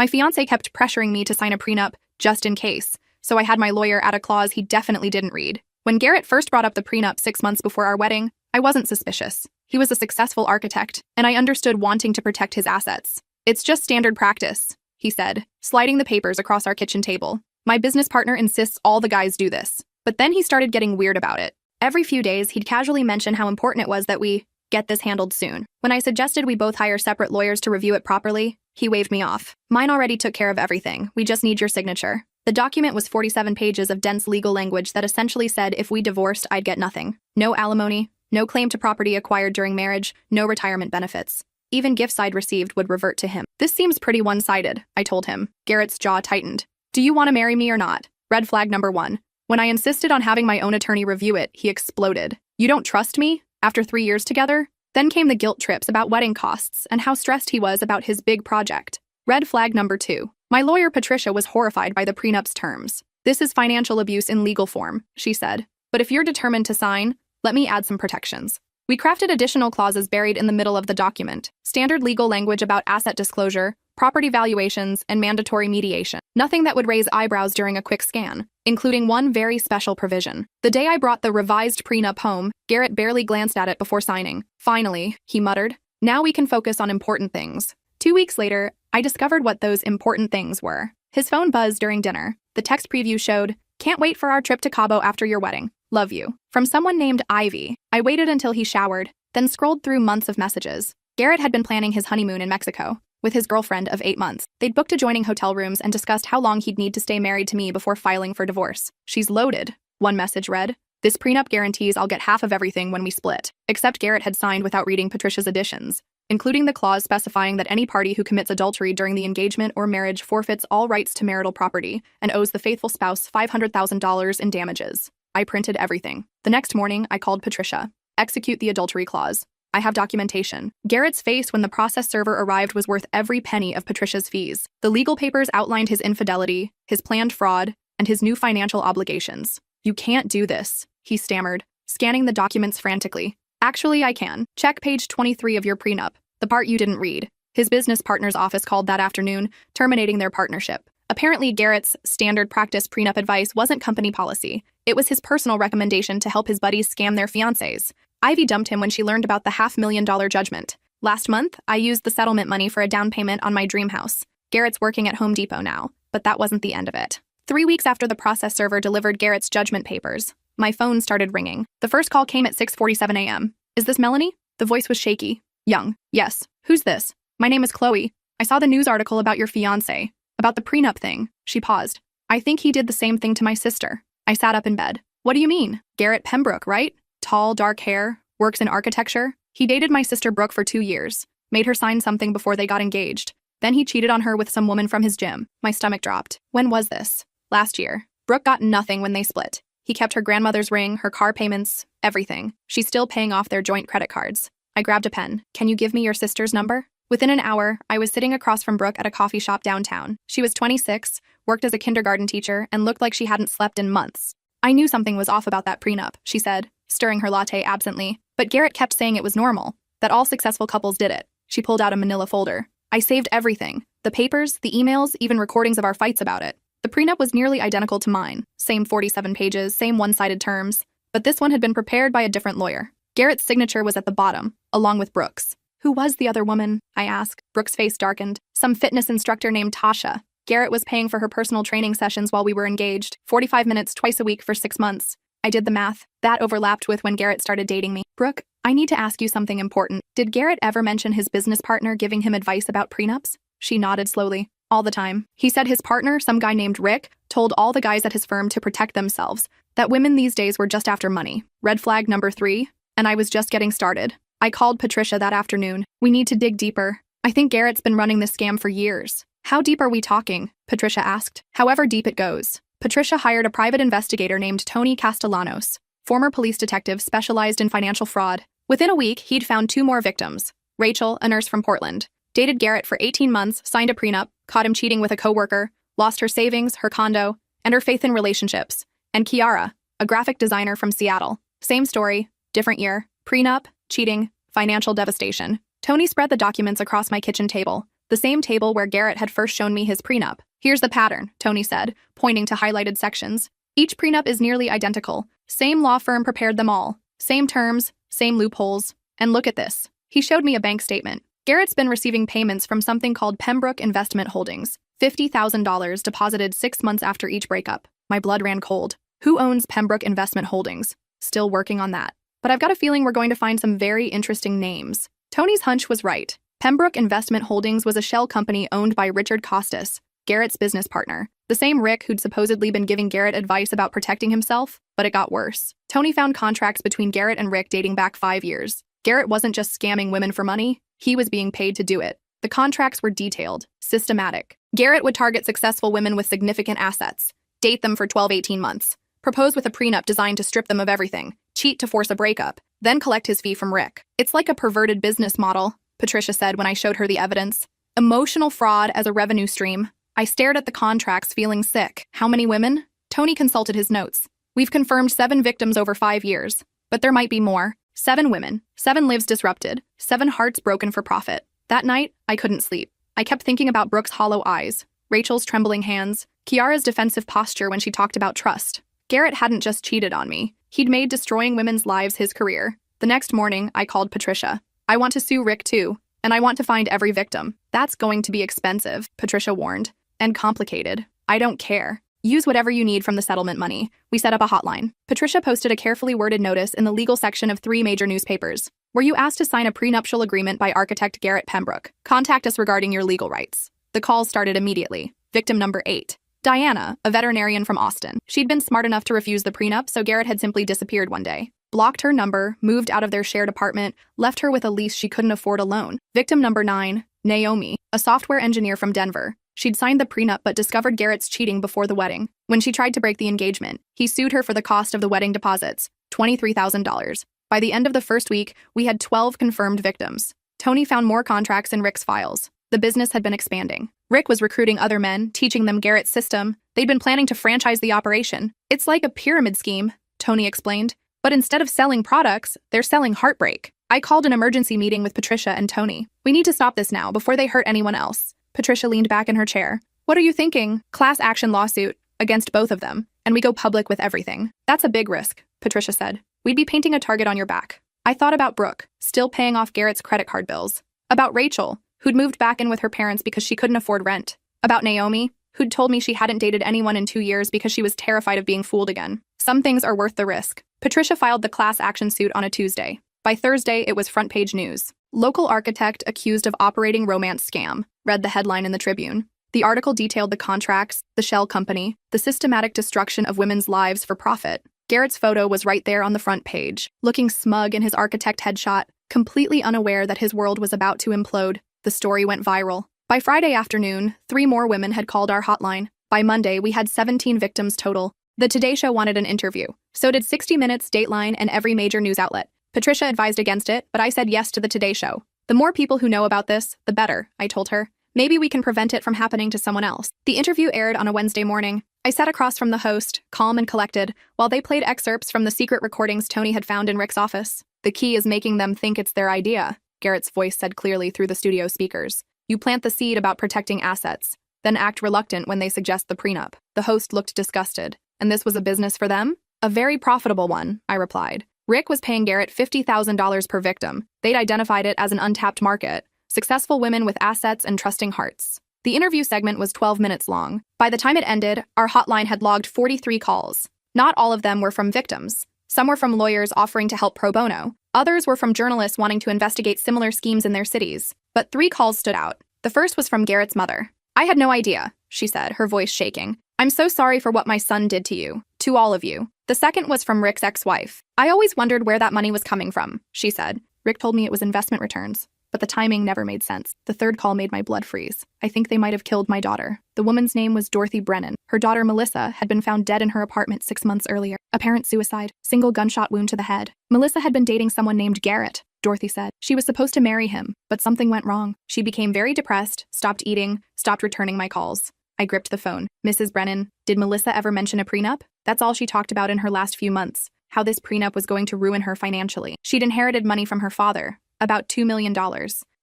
My fiancé kept pressuring me to sign a prenup just in case, so I had my lawyer add a clause he definitely didn't read. When Garrett first brought up the prenup 6 months before our wedding, I wasn't suspicious. He was a successful architect, and I understood wanting to protect his assets. It's just standard practice, he said, sliding the papers across our kitchen table. My business partner insists all the guys do this. But then he started getting weird about it. Every few days, he'd casually mention how important it was that we get this handled soon. When I suggested we both hire separate lawyers to review it properly, he waved me off. Mine already took care of everything. We just need your signature. The document was 47 pages of dense legal language that essentially said if we divorced, I'd get nothing. No alimony, no claim to property acquired during marriage, no retirement benefits. Even gifts I'd received would revert to him. This seems pretty one-sided, I told him. Garrett's jaw tightened. Do you want to marry me or not? Red flag number 1. When I insisted on having my own attorney review it, he exploded. You don't trust me? After 3 years together? Then came the guilt trips about wedding costs and how stressed he was about his big project. Red flag number 2. My lawyer Patricia was horrified by the prenup's terms. This is financial abuse in legal form, she said. But if you're determined to sign, let me add some protections. We crafted additional clauses buried in the middle of the document. Standard legal language about asset disclosure, property valuations, and mandatory mediation. Nothing that would raise eyebrows during a quick scan, including one very special provision. The day I brought the revised prenup home, Garrett barely glanced at it before signing. Finally, he muttered, now we can focus on important things. 2 weeks later, I discovered what those important things were. His phone buzzed during dinner. The text preview showed, can't wait for our trip to Cabo after your wedding. Love you. From someone named Ivy. I waited until he showered, then scrolled through months of messages. Garrett had been planning his honeymoon in Mexico with his girlfriend of 8 months. They'd booked adjoining hotel rooms and discussed how long he'd need to stay married to me before filing for divorce. She's loaded, one message read. This prenup guarantees I'll get half of everything when we split. Except Garrett had signed without reading Patricia's additions, including the clause specifying that any party who commits adultery during the engagement or marriage forfeits all rights to marital property and owes the faithful spouse $500,000 in damages. I printed everything. The next morning, I called Patricia. Execute the adultery clause. I have documentation. Garrett's face when the process server arrived was worth every penny of Patricia's fees. The legal papers outlined his infidelity, his planned fraud, and his new financial obligations. You can't do this, he stammered, scanning the documents frantically. Actually, I can. Check page 23 of your prenup, the part you didn't read. His business partner's office called that afternoon, terminating their partnership. Apparently, Garrett's standard practice prenup advice wasn't company policy. It was his personal recommendation to help his buddies scam their fiancés. Ivy dumped him when she learned about the $500,000 judgment. Last month, I used the settlement money for a down payment on my dream house. Garrett's working at Home Depot now, but that wasn't the end of it. 3 weeks after the process server delivered Garrett's judgment papers, my phone started ringing. The first call came at 6:47 a.m. Is this Melanie? The voice was shaky. Young. Yes. Who's this? My name is Chloe. I saw the news article about your fiancé. About the prenup thing. She paused. I think he did the same thing to my sister. I sat up in bed. What do you mean? Garrett Pembroke, right? Tall, dark hair, works in architecture. He dated my sister Brooke for 2 years, made her sign something before they got engaged. Then he cheated on her with some woman from his gym. My stomach dropped. When was this? Last year. Brooke got nothing when they split. He kept her grandmother's ring, her car payments, everything. She's still paying off their joint credit cards. I grabbed a pen. Can you give me your sister's number? Within an hour, I was sitting across from Brooke at a coffee shop downtown. She was 26, worked as a kindergarten teacher, and looked like she hadn't slept in months. I knew something was off about that prenup, she said, stirring her latte absently. But Garrett kept saying it was normal, that all successful couples did it. She pulled out a manila folder. I saved everything. The papers, the emails, even recordings of our fights about it. The prenup was nearly identical to mine. Same 47 pages, same one-sided terms. But this one had been prepared by a different lawyer. Garrett's signature was at the bottom, along with Brooke's. Who was the other woman? I asked. Brooke's face darkened. Some fitness instructor named Tasha. Garrett was paying for her personal training sessions while we were engaged. 45 minutes twice a week for 6 months. I did the math. That overlapped with when Garrett started dating me. Brooke, I need to ask you something important. Did Garrett ever mention his business partner giving him advice about prenups? She nodded slowly. All the time. He said his partner, some guy named Rick, told all the guys at his firm to protect themselves. That women these days were just after money. Red flag number 3. And I was just getting started. I called Patricia that afternoon. We need to dig deeper. I think Garrett's been running this scam for years. How deep are we talking? Patricia asked. However deep it goes. Patricia hired a private investigator named Tony Castellanos, former police detective specialized in financial fraud. Within a week, he'd found 2 more victims. Rachel, a nurse from Portland, dated Garrett for 18 months, signed a prenup, caught him cheating with a coworker, lost her savings, her condo, and her faith in relationships. And Kiara, a graphic designer from Seattle. Same story, different year. Prenup, cheating, financial devastation. Tony spread the documents across my kitchen table. the same table where Garrett had first shown me his prenup. Here's the pattern, Tony said, pointing to highlighted sections. Each prenup is nearly identical. Same law firm prepared them all. Same terms, same loopholes. And look at this. He showed me a bank statement. Garrett's been receiving payments from something called Pembroke Investment Holdings. $50,000 deposited 6 months after each breakup. My blood ran cold. Who owns Pembroke Investment Holdings? Still working on that. But I've got a feeling we're going to find some very interesting names. Tony's hunch was right. Pembroke Investment Holdings was a shell company owned by Richard Costas, Garrett's business partner. The same Rick who'd supposedly been giving Garrett advice about protecting himself, but it got worse. Tony found contracts between Garrett and Rick dating back 5 years. Garrett wasn't just scamming women for money, he was being paid to do it. The contracts were detailed, systematic. Garrett would target successful women with significant assets, date them for 12-18 months, propose with a prenup designed to strip them of everything, cheat to force a breakup, then collect his fee from Rick. It's like a perverted business model, Patricia said when I showed her the evidence. Emotional fraud as a revenue stream. I stared at the contracts feeling sick. How many women? Tony consulted his notes. We've confirmed 7 victims over 5 years, but there might be more. 7 women, 7 lives disrupted, 7 hearts broken for profit. That night, I couldn't sleep. I kept thinking about Brooke's hollow eyes, Rachel's trembling hands, Kiara's defensive posture when she talked about trust. Garrett hadn't just cheated on me. He'd made destroying women's lives his career. The next morning, I called Patricia. I want to sue Rick too, and I want to find every victim. That's going to be expensive, Patricia warned, and complicated. I don't care. Use whatever you need from the settlement money. We set up a hotline. Patricia posted a carefully worded notice in the legal section of 3 major newspapers. Were you asked to sign a prenuptial agreement by architect Garrett Pembroke? Contact us regarding your legal rights. The calls started immediately. Victim number 8. Diana, a veterinarian from Austin. She'd been smart enough to refuse the prenup, so Garrett had simply disappeared one day. Blocked her number, moved out of their shared apartment, left her with a lease she couldn't afford alone. Victim number 9. Naomi, a software engineer from Denver. She'd signed the prenup but discovered Garrett's cheating before the wedding. When she tried to break the engagement, he sued her for the cost of the wedding deposits, $23,000. By the end of the first week, we had 12 confirmed victims. Tony found more contracts in Rick's files. The business had been expanding. Rick was recruiting other men, teaching them Garrett's system. They'd been planning to franchise the operation. It's like a pyramid scheme, Tony explained. But instead of selling products, they're selling heartbreak. I called an emergency meeting with Patricia and Tony. We need to stop this now before they hurt anyone else. Patricia leaned back in her chair. What are you thinking? Class action lawsuit against both of them, and we go public with everything. That's a big risk, Patricia said. We'd be painting a target on your back. I thought about Brooke, still paying off Garrett's credit card bills. About Rachel, who'd moved back in with her parents because she couldn't afford rent. About Naomi, who'd told me she hadn't dated anyone in 2 years because she was terrified of being fooled again. Some things are worth the risk. Patricia filed the class action suit on a Tuesday. By Thursday, it was front-page news. Local architect accused of operating romance scam, read the headline in the Tribune. The article detailed the contracts, the shell company, the systematic destruction of women's lives for profit. Garrett's photo was right there on the front page, looking smug in his architect headshot, completely unaware that his world was about to implode. The story went viral. By Friday afternoon, 3 more women had called our hotline. By Monday, we had 17 victims total. The Today Show wanted an interview. So did 60 Minutes, Dateline, and every major news outlet. Patricia advised against it, but I said yes to the Today Show. The more people who know about this, the better, I told her. Maybe we can prevent it from happening to someone else. The interview aired on a Wednesday morning. I sat across from the host, calm and collected, while they played excerpts from the secret recordings Tony had found in Rick's office. The key is making them think it's their idea, Garrett's voice said clearly through the studio speakers. You plant the seed about protecting assets, then act reluctant when they suggest the prenup. The host looked disgusted. And this was a business for them? A very profitable one, I replied. Rick was paying Garrett $50,000 per victim. They'd identified it as an untapped market. Successful women with assets and trusting hearts. The interview segment was 12 minutes long. By the time it ended, our hotline had logged 43 calls. Not all of them were from victims. Some were from lawyers offering to help pro bono. Others were from journalists wanting to investigate similar schemes in their cities. But 3 calls stood out. The first was from Garrett's mother. I had no idea, she said, her voice shaking. I'm so sorry for what my son did to you. To all of you. The second was from Rick's ex-wife. I always wondered where that money was coming from, she said. Rick told me it was investment returns. But the timing never made sense. The third call made my blood freeze. I think they might have killed my daughter. The woman's name was Dorothy Brennan. Her daughter, Melissa, had been found dead in her apartment 6 months earlier. Apparent suicide. Single gunshot wound to the head. Melissa had been dating someone named Garrett, Dorothy said. She was supposed to marry him, but something went wrong. She became very depressed, stopped eating, stopped returning my calls. I gripped the phone. Mrs. Brennan, did Melissa ever mention a prenup? That's all she talked about in her last few months. How this prenup was going to ruin her financially. She'd inherited money from her father. About $2 million.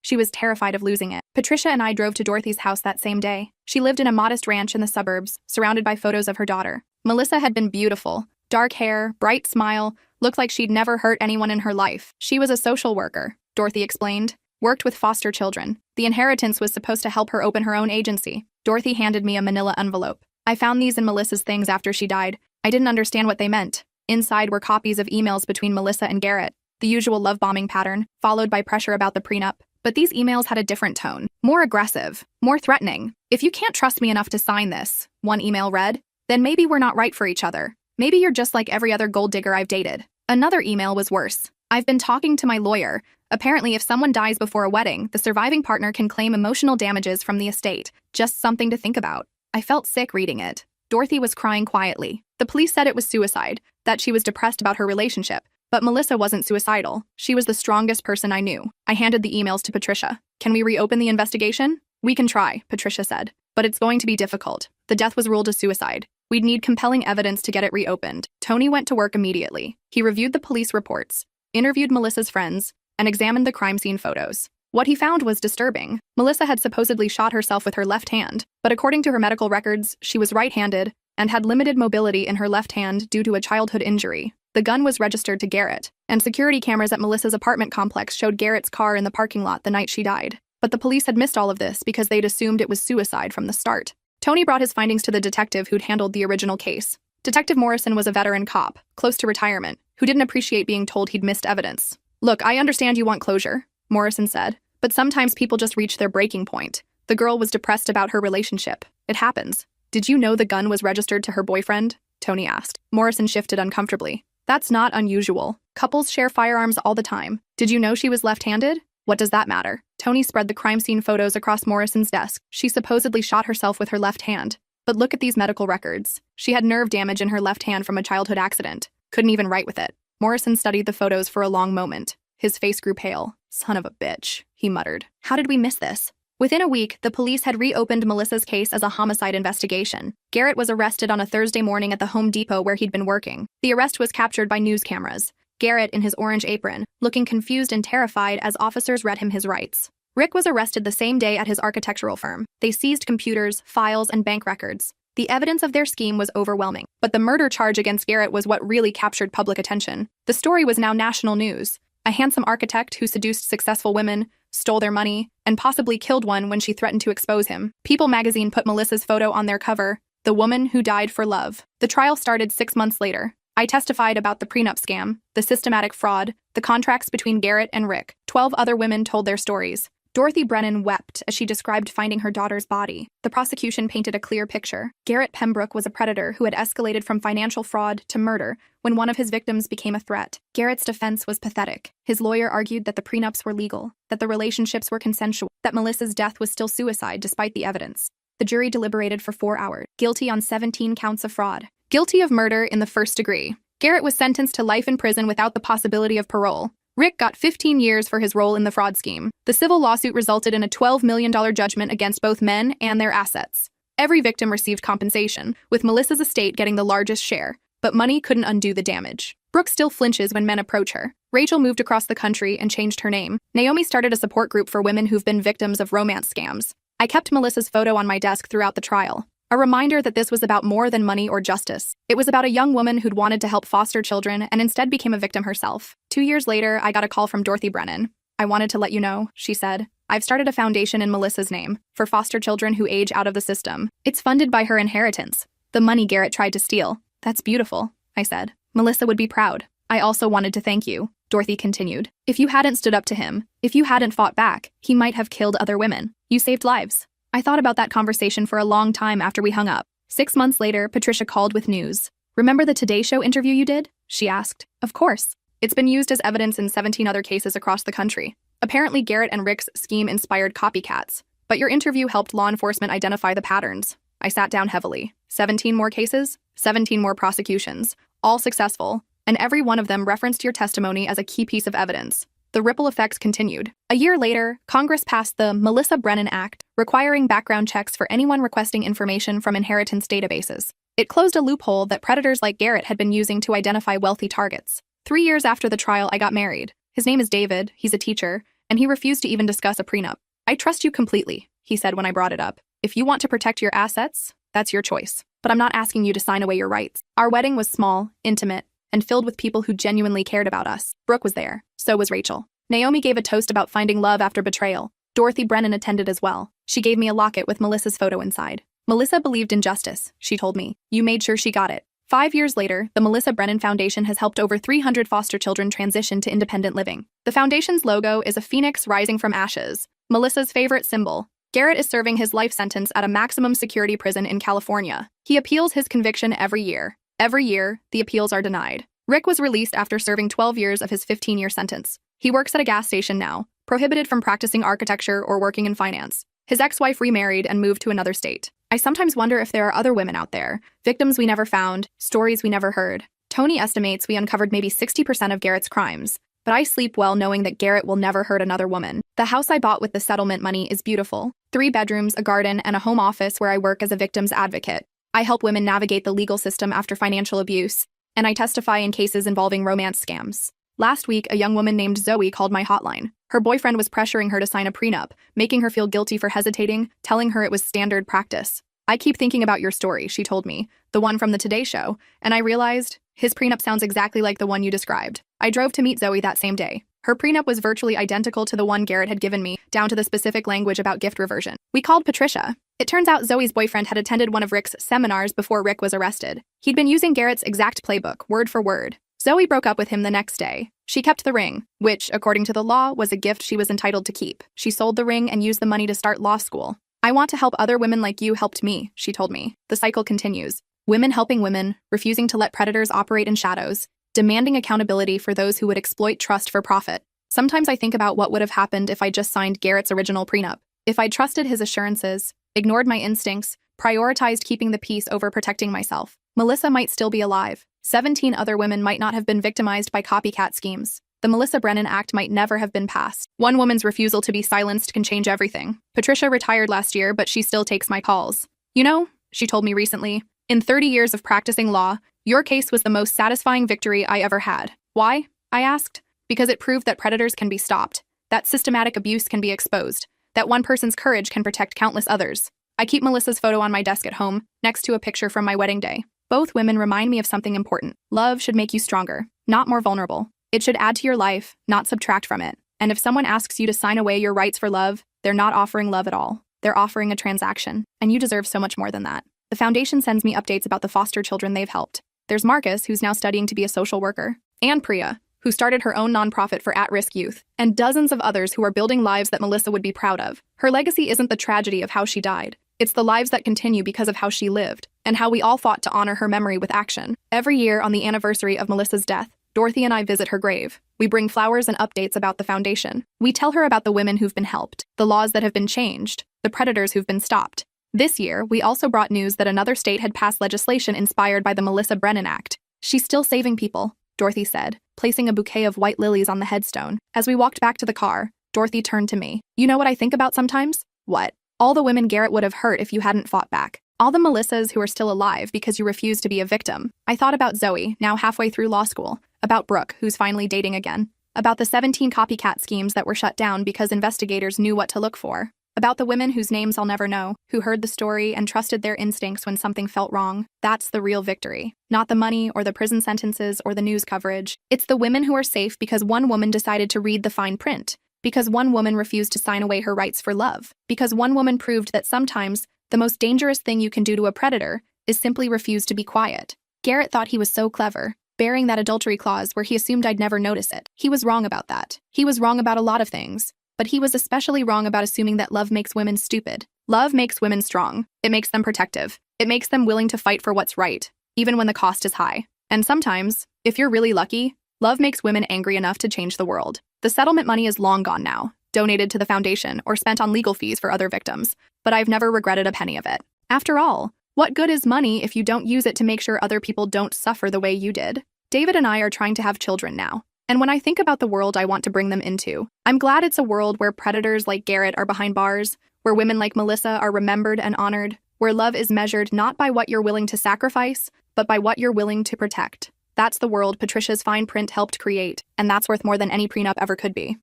She was terrified of losing it. Patricia and I drove to Dorothy's house that same day. She lived in a modest ranch in the suburbs, surrounded by photos of her daughter. Melissa had been beautiful. Dark hair, bright smile, looked like she'd never hurt anyone in her life. She was a social worker, Dorothy explained. Worked with foster children. The inheritance was supposed to help her open her own agency. Dorothy handed me a manila envelope. I found these in Melissa's things after she died. I didn't understand what they meant. Inside were copies of emails between Melissa and Garrett, the usual love-bombing pattern, followed by pressure about the prenup. But these emails had a different tone. More aggressive. More threatening. "If you can't trust me enough to sign this," one email read, "then maybe we're not right for each other. Maybe you're just like every other gold digger I've dated." Another email was worse. "I've been talking to my lawyer. Apparently, if someone dies before a wedding, the surviving partner can claim emotional damages from the estate. Just something to think about." I felt sick reading it. Dorothy was crying quietly. The police said it was suicide, that she was depressed about her relationship. But Melissa wasn't suicidal. She was the strongest person I knew. I handed the emails to Patricia. "Can we reopen the investigation?" "We can try," Patricia said. "But it's going to be difficult. The death was ruled a suicide. We'd need compelling evidence to get it reopened." Tony went to work immediately. He reviewed the police reports, interviewed Melissa's friends, and examined the crime scene photos. What he found was disturbing. Melissa had supposedly shot herself with her left hand, but according to her medical records, she was right-handed and had limited mobility in her left hand due to a childhood injury. The gun was registered to Garrett, and security cameras at Melissa's apartment complex showed Garrett's car in the parking lot the night she died. But the police had missed all of this because they'd assumed it was suicide from the start. Tony brought his findings to the detective who'd handled the original case. Detective Morrison was a veteran cop, close to retirement, who didn't appreciate being told he'd missed evidence. "Look, I understand you want closure," Morrison said, "but sometimes people just reach their breaking point. The girl was depressed about her relationship. It happens." "Did you know the gun was registered to her boyfriend?" Tony asked. Morrison shifted uncomfortably. "That's not unusual. Couples share firearms all the time. Did you know she was left-handed?" "What does that matter?" Tony spread the crime scene photos across Morrison's desk. "She supposedly shot herself with her left hand. But look at these medical records. She had nerve damage in her left hand from a childhood accident. Couldn't even write with it." Morrison studied the photos for a long moment. His face grew pale. "Son of a bitch," he muttered. "How did we miss this?" Within a week, the police had reopened Melissa's case as a homicide investigation. Garrett was arrested on a Thursday morning at the Home Depot where he'd been working. The arrest was captured by news cameras. Garrett in his orange apron, looking confused and terrified as officers read him his rights. Rick was arrested the same day at his architectural firm. They seized computers, files, and bank records. The evidence of their scheme was overwhelming. But the murder charge against Garrett was what really captured public attention. The story was now national news. A handsome architect who seduced successful women, stole their money, and possibly killed one when she threatened to expose him. People magazine put Melissa's photo on their cover, "The Woman Who Died for Love." The trial started 6 months later. I testified about the prenup scam, the systematic fraud, the contracts between Garrett and Rick. 12 other women told their stories. Dorothy Brennan wept as she described finding her daughter's body. The prosecution painted a clear picture. Garrett Pembroke was a predator who had escalated from financial fraud to murder when one of his victims became a threat. Garrett's defense was pathetic. His lawyer argued that the prenups were legal, that the relationships were consensual, that Melissa's death was still suicide despite the evidence. The jury deliberated for 4 hours. Guilty on 17 counts of fraud. Guilty of murder in the first degree. Garrett was sentenced to life in prison without the possibility of parole. Rick got 15 years for his role in the fraud scheme. The civil lawsuit resulted in a $12 million judgment against both men and their assets. Every victim received compensation, with Melissa's estate getting the largest share, but money couldn't undo the damage. Brooke still flinches when men approach her. Rachel moved across the country and changed her name. Naomi started a support group for women who've been victims of romance scams. I kept Melissa's photo on my desk throughout the trial. A reminder that this was about more than money or justice. It was about a young woman who'd wanted to help foster children and instead became a victim herself. 2 years later, I got a call from Dorothy Brennan. "I wanted to let you know," she said. "I've started a foundation in Melissa's name for foster children who age out of the system. It's funded by her inheritance, the money Garrett tried to steal." "That's beautiful," I said. "Melissa would be proud." "I also wanted to thank you," Dorothy continued. "If you hadn't stood up to him, if you hadn't fought back, he might have killed other women. You saved lives." I thought about that conversation for a long time after we hung up. 6 months later, Patricia called with news. "Remember the Today Show interview you did?" she asked. "Of course. It's been used as evidence in 17 other cases across the country. Apparently, Garrett and Rick's scheme inspired copycats. But your interview helped law enforcement identify the patterns." I sat down heavily. 17 more cases, 17 more prosecutions, all successful, and every one of them referenced your testimony as a key piece of evidence. The ripple effects continued. A year later, Congress passed the Melissa Brennan Act, requiring background checks for anyone requesting information from inheritance databases. It closed a loophole that predators like Garrett had been using to identify wealthy targets. 3 years after the trial, I got married. His name is David, he's a teacher, and he refused to even discuss a prenup. "I trust you completely," he said when I brought it up. "If you want to protect your assets, that's your choice. But I'm not asking you to sign away your rights." Our wedding was small, intimate, and filled with people who genuinely cared about us. Brooke was there. So was Rachel. Naomi gave a toast about finding love after betrayal. Dorothy Brennan attended as well. She gave me a locket with Melissa's photo inside. "Melissa believed in justice," she told me. "You made sure she got it." 5 years later, the Melissa Brennan Foundation has helped over 300 foster children transition to independent living. The foundation's logo is a phoenix rising from ashes, Melissa's favorite symbol. Garrett is serving his life sentence at a maximum security prison in California. He appeals his conviction every year. Every year, the appeals are denied. Rick was released after serving 12 years of his 15-year sentence. He works at a gas station now, prohibited from practicing architecture or working in finance. His ex-wife remarried and moved to another state. I sometimes wonder if there are other women out there, victims we never found, stories we never heard. Tony estimates we uncovered maybe 60% of Garrett's crimes, but I sleep well knowing that Garrett will never hurt another woman. The house I bought with the settlement money is beautiful. 3 bedrooms, a garden, and a home office where I work as a victim's advocate. I help women navigate the legal system after financial abuse, and I testify in cases involving romance scams. Last week, a young woman named Zoe called my hotline. Her boyfriend was pressuring her to sign a prenup, making her feel guilty for hesitating, telling her it was standard practice. "I keep thinking about your story," she told me, the one from the Today Show, and I realized his prenup sounds exactly like the one you described. I drove to meet Zoe that same day. Her prenup was virtually identical to the one Garrett had given me, down to the specific language about gift reversion. We called Patricia. It turns out Zoe's boyfriend had attended one of Rick's seminars before Rick was arrested. He'd been using Garrett's exact playbook, word for word. Zoe broke up with him the next day. She kept the ring, which, according to the law, was a gift she was entitled to keep. She sold the ring and used the money to start law school. "I want to help other women like you helped me," she told me. The cycle continues. Women helping women, refusing to let predators operate in shadows, demanding accountability for those who would exploit trust for profit. Sometimes I think about what would have happened if I just signed Garrett's original prenup. If I trusted his assurances, ignored my instincts, prioritized keeping the peace over protecting myself. Melissa might still be alive. 17 other women might not have been victimized by copycat schemes. The Melissa Brennan Act might never have been passed. One woman's refusal to be silenced can change everything. Patricia retired last year, but she still takes my calls. "You know," she told me recently, "in 30 years of practicing law, your case was the most satisfying victory I ever had." "Why?" I asked. "Because it proved that predators can be stopped, that systematic abuse can be exposed, that one person's courage can protect countless others." I keep Melissa's photo on my desk at home, next to a picture from my wedding day. Both women remind me of something important. Love should make you stronger, not more vulnerable. It should add to your life, not subtract from it. And if someone asks you to sign away your rights for love, they're not offering love at all. They're offering a transaction, and you deserve so much more than that. The foundation sends me updates about the foster children they've helped. There's Marcus, who's now studying to be a social worker, and Priya, who started her own nonprofit for at-risk youth, and dozens of others who are building lives that Melissa would be proud of. Her legacy isn't the tragedy of how she died. It's the lives that continue because of how she lived, and how we all fought to honor her memory with action. Every year on the anniversary of Melissa's death, Dorothy and I visit her grave. We bring flowers and updates about the foundation. We tell her about the women who've been helped, the laws that have been changed, the predators who've been stopped. This year, we also brought news that another state had passed legislation inspired by the Melissa Brennan Act. "She's still saving people," Dorothy said, placing a bouquet of white lilies on the headstone. As we walked back to the car, Dorothy turned to me. "You know what I think about sometimes?" "What?" "All the women Garrett would have hurt if you hadn't fought back. All the Melissas who are still alive because you refused to be a victim." I thought about Zoe, now halfway through law school, about Brooke, who's finally dating again, about the 17 copycat schemes that were shut down because investigators knew what to look for, about the women whose names I'll never know, who heard the story and trusted their instincts when something felt wrong. That's the real victory. Not the money or the prison sentences or the news coverage. It's the women who are safe because one woman decided to read the fine print, because one woman refused to sign away her rights for love, because one woman proved that sometimes the most dangerous thing you can do to a predator is simply refuse to be quiet. Garrett thought he was so clever, bearing that adultery clause where he assumed I'd never notice it. He was wrong about that. He was wrong about a lot of things, but he was especially wrong about assuming that love makes women stupid. Love makes women strong. It makes them protective. It makes them willing to fight for what's right, even when the cost is high. And sometimes, if you're really lucky, love makes women angry enough to change the world. The settlement money is long gone now, donated to the foundation or spent on legal fees for other victims, but I've never regretted a penny of it. After all, what good is money if you don't use it to make sure other people don't suffer the way you did? David and I are trying to have children now, and when I think about the world I want to bring them into, I'm glad it's a world where predators like Garrett are behind bars, where women like Melissa are remembered and honored, where love is measured not by what you're willing to sacrifice, but by what you're willing to protect. That's the world Patricia's fine print helped create, and that's worth more than any prenup ever could be.